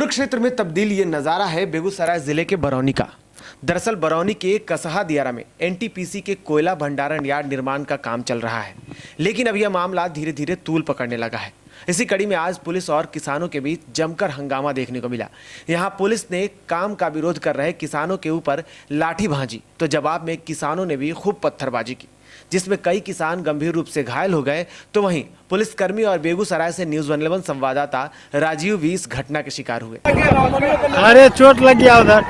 कुरुक्षेत्र में तब्दील ये नज़ारा है बेगूसराय जिले के बरौनी का। दरअसल बरौनी के कसहा दियारा में एनटीपीसी के कोयला भंडारण यार्ड निर्माण का काम चल रहा है, लेकिन अब यह मामला धीरे धीरे तूल पकड़ने लगा है। इसी कड़ी में आज पुलिस और किसानों के बीच जमकर हंगामा देखने को मिला। यहां पुलिस ने काम का विरोध कर रहे किसानों के ऊपर लाठी भांजी, तो जवाब में किसानों ने भी खूब पत्थरबाजी की, जिसमें कई किसान गंभीर रूप से घायल हो गए। तो वहीं पुलिसकर्मी और बेगूसराय से न्यूज़ 11 संवाददाता राजीव भी इस घटना के शिकार हुए। अरे चोट लग गया उधर।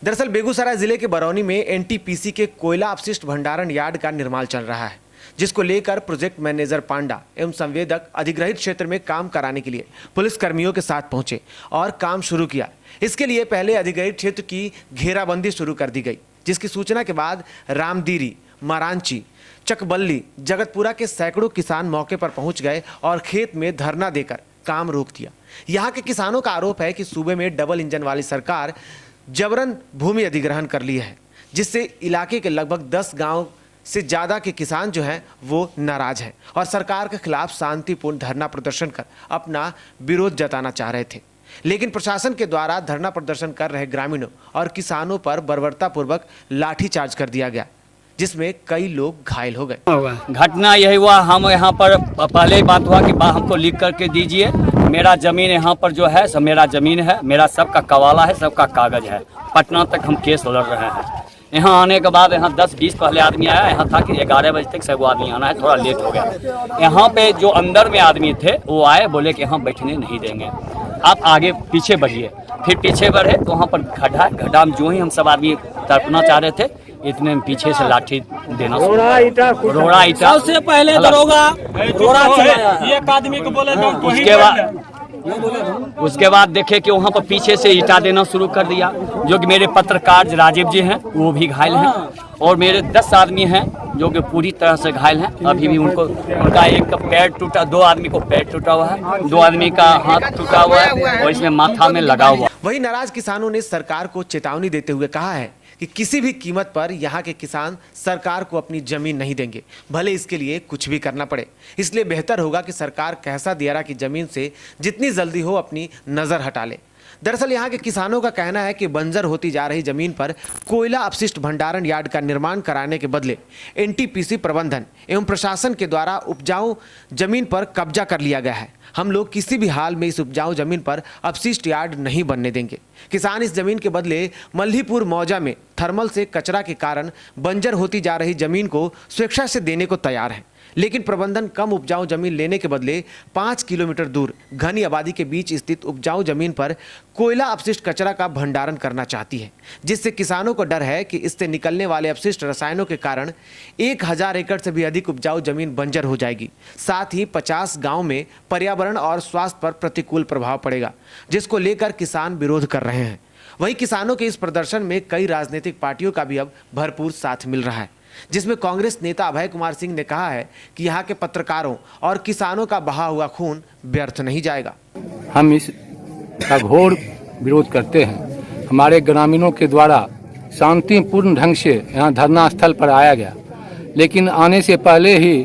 दरअसल बेगूसराय जिले के बरौनी में एनटीपीसी के कोयला अपशिष्ट भंडारण यार्ड का निर्माण चल रहा है, जिसको लेकर प्रोजेक्ट मैनेजर पांडा एवं संवेदक अधिग्रहित क्षेत्र में काम कराने के लिए पुलिस कर्मियों के साथ पहुंचे और काम शुरू किया। इसके लिए पहले अधिग्रहित क्षेत्र की घेराबंदी शुरू कर दी गई, जिसकी सूचना के बाद रामदीरी, मारांची, चकबल्ली, जगतपुरा के सैकड़ों किसान मौके पर पहुंच गए और खेत में धरना देकर काम रोक दिया। यहाँ के किसानों का आरोप है कि सूबे में डबल इंजन वाली सरकार जबरन भूमि अधिग्रहण कर ली है, जिससे इलाके के लगभग 10 गांव से ज़्यादा के किसान जो हैं वो नाराज हैं और सरकार के खिलाफ शांतिपूर्ण धरना प्रदर्शन कर अपना विरोध जताना चाह रहे थे। लेकिन प्रशासन के द्वारा धरना प्रदर्शन कर रहे ग्रामीणों और किसानों पर बर्बरतापूर्वक लाठीचार्ज कर दिया गया, जिसमें कई लोग घायल हो गए। घटना यही हुआ, हम यहाँ पर पहले ही बात हुआ कि हमको लिख करके दीजिए, मेरा जमीन यहाँ पर जो है सब मेरा जमीन है, मेरा सबका कवाला है, सबका कागज है। पटना तक हम केस लड़ रहे हैं। यहाँ आने के बाद यहाँ 10-20 पहले आदमी आया, यहाँ था कि 11 बजे तक सब आदमी आना है, थोड़ा लेट हो गया। यहाँ पे जो अंदर में आदमी थे वो आए, बोले कि यहाँ बैठने नहीं देंगे, आप आगे पीछे बढ़िए। फिर पीछे बढ़े तो वहाँ पर गड्ढा में जो ही हम सब आदमी तड़पना चाह रहे थे, इतने में पीछे से लाठी देना, रोड़ा ईटा सबसे पहले दरोगा रोड़ा चलाया, एक आदमी को बोले उसके बाद देखे कि वहाँ पर पीछे से ईटा देना शुरू कर दिया। जो कि मेरे पत्रकार राजीव जी हैं वो भी घायल हैं और मेरे 10 आदमी हैं जो कि पूरी तरह से घायल हैं। अभी भी उनका एक का पैर टूटा, 2 आदमी को पैर टूटा हुआ है, 2 आदमी का हाथ टूटा हुआ है और इसमें माथा में लगा हुआ। वहीं नाराज किसानों ने सरकार को चेतावनी देते हुए कहा है कि किसी भी कीमत पर यहाँ के किसान सरकार को अपनी जमीन नहीं देंगे, भले इसके लिए कुछ भी करना पड़े। इसलिए बेहतर होगा कि सरकार कहसा दियारा की जमीन से जितनी जल्दी हो अपनी नज़र हटा ले। दरअसल यहाँ के किसानों का कहना है कि बंजर होती जा रही जमीन पर कोयला अपशिष्ट भंडारण यार्ड का निर्माण कराने के बदले एनटीपीसी प्रबंधन एवं प्रशासन के द्वारा उपजाऊ जमीन पर कब्जा कर लिया गया है। हम लोग किसी भी हाल में इस उपजाऊ जमीन पर अपशिष्ट यार्ड नहीं बनने देंगे। किसान इस जमीन के बदले मल्हीपुर मौजा में थर्मल से कचरा के कारण बंजर होती जा रही जमीन को स्वेच्छा से देने को तैयार है, लेकिन प्रबंधन कम उपजाऊ जमीन लेने के बदले 5 किलोमीटर दूर घनी आबादी के बीच स्थित उपजाऊ जमीन पर कोयला अपशिष्ट कचरा का भंडारण करना चाहती है, जिससे किसानों को डर है कि इससे निकलने वाले अपशिष्ट रसायनों के कारण 1000 एकड़ से भी अधिक उपजाऊ जमीन बंजर हो जाएगी। साथ ही 50 गाँव में पर्यावरण और स्वास्थ्य पर प्रतिकूल प्रभाव पड़ेगा, जिसको लेकर किसान विरोध कर रहे हैं। वहीं किसानों के इस प्रदर्शन में कई राजनीतिक पार्टियों का भी अब भरपूर साथ मिल रहा है, जिसमें कांग्रेस नेता अभय कुमार सिंह ने कहा है कि यहाँ के पत्रकारों और किसानों का बहा हुआ खून व्यर्थ नहीं जाएगा। हम इसका घोर विरोध करते हैं। हमारे ग्रामीणों के द्वारा शांतिपूर्ण ढंग से यहाँ धरना स्थल पर आया गया, लेकिन आने से पहले ही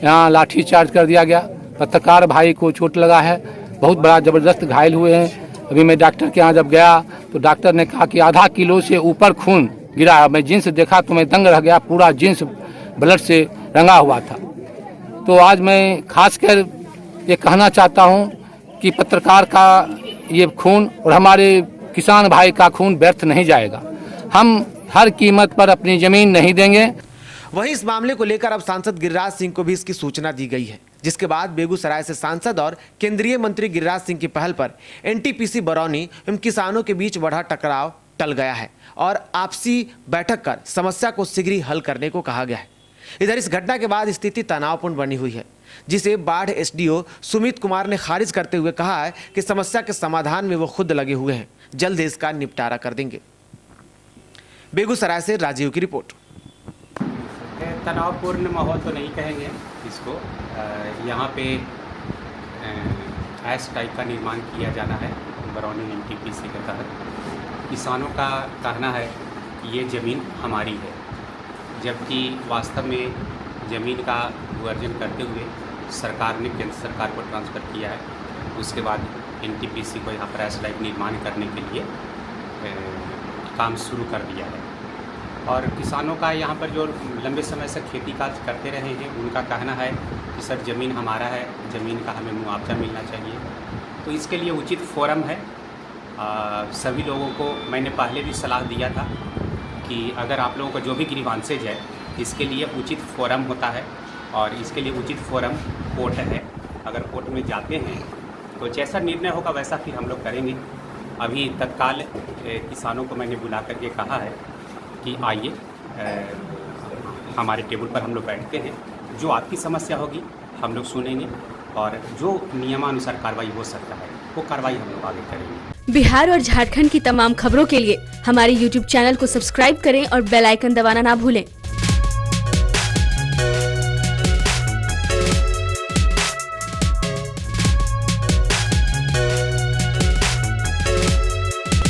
यहाँ लाठीचार्ज कर दिया गया। पत्रकार भाई को चोट लगा है, बहुत बड़ा ज़बरदस्त घायल हुए हैं। अभी मैं डॉक्टर के यहाँ जब गया तो डॉक्टर ने कहा कि आधा किलो से ऊपर खून गिरा है। मैं जींस देखा तो मैं दंग रह गया, पूरा जींस ब्लड से रंगा हुआ था। तो आज मैं खासकर ये कहना चाहता हूँ कि पत्रकार का ये खून और हमारे किसान भाई का खून व्यर्थ नहीं जाएगा। हम हर कीमत पर अपनी ज़मीन नहीं देंगे। वहीं इस मामले को लेकर अब सांसद गिरिराज सिंह को भी इसकी सूचना दी गई है, जिसके बाद बेगूसराय से सांसद और केंद्रीय मंत्री गिरिराज सिंह की पहल पर एनटीपीसी बरौनी एवं किसानों के बीच बढ़ा टकराव टल गया है और आपसी बैठक कर समस्या को शीघ्र हल करने को कहा गया है। इधर इस घटना के बाद स्थिति तनावपूर्ण बनी हुई है, जिसे बाढ़ एसडीओ सुमित कुमार ने खारिज करते हुए कहा है कि समस्या के समाधान में वो खुद लगे हुए हैं, जल्द इसका निपटारा कर देंगे। बेगूसराय से राजीव की रिपोर्ट। तनावपूर्ण माहौल तो नहीं कहेंगे इसको। यहाँ पे ऐश टाइप का निर्माण किया जाना है बरौनी एनटीपीसी के तहत। किसानों का कहना है कि ये ज़मीन हमारी है, जबकि वास्तव में ज़मीन का भू अर्जन करते हुए सरकार ने केंद्र सरकार को ट्रांसफ़र किया है। उसके बाद एनटीपीसी को यहाँ पर स्लैब निर्माण करने के लिए काम शुरू कर दिया है। और किसानों का यहाँ पर जो लंबे समय से खेती काज करते रहे हैं, उनका कहना है कि सर ज़मीन हमारा है, ज़मीन का हमें मुआवजा मिलना चाहिए। तो इसके लिए उचित फोरम है। सभी लोगों को मैंने पहले भी सलाह दिया था कि अगर आप लोगों का जो भी ग्रीवांसेज है, इसके लिए उचित फोरम होता है और इसके लिए उचित फोरम कोर्ट है। अगर कोर्ट में जाते हैं तो जैसा निर्णय होगा वैसा फिर हम लोग करेंगे। अभी तत्काल किसानों को मैंने बुला करके कहा है कि आइए हमारे टेबल पर हम लोग बैठते हैं, जो आपकी समस्या होगी हम लोग सुनेंगे और जो नियमानुसार कार्रवाई हो सकता है वो कार्रवाई हम लोग आगे करेंगे। बिहार और झारखंड की तमाम खबरों के लिए हमारे YouTube चैनल को सब्सक्राइब करें और बेल आइकन दबाना ना भूलें।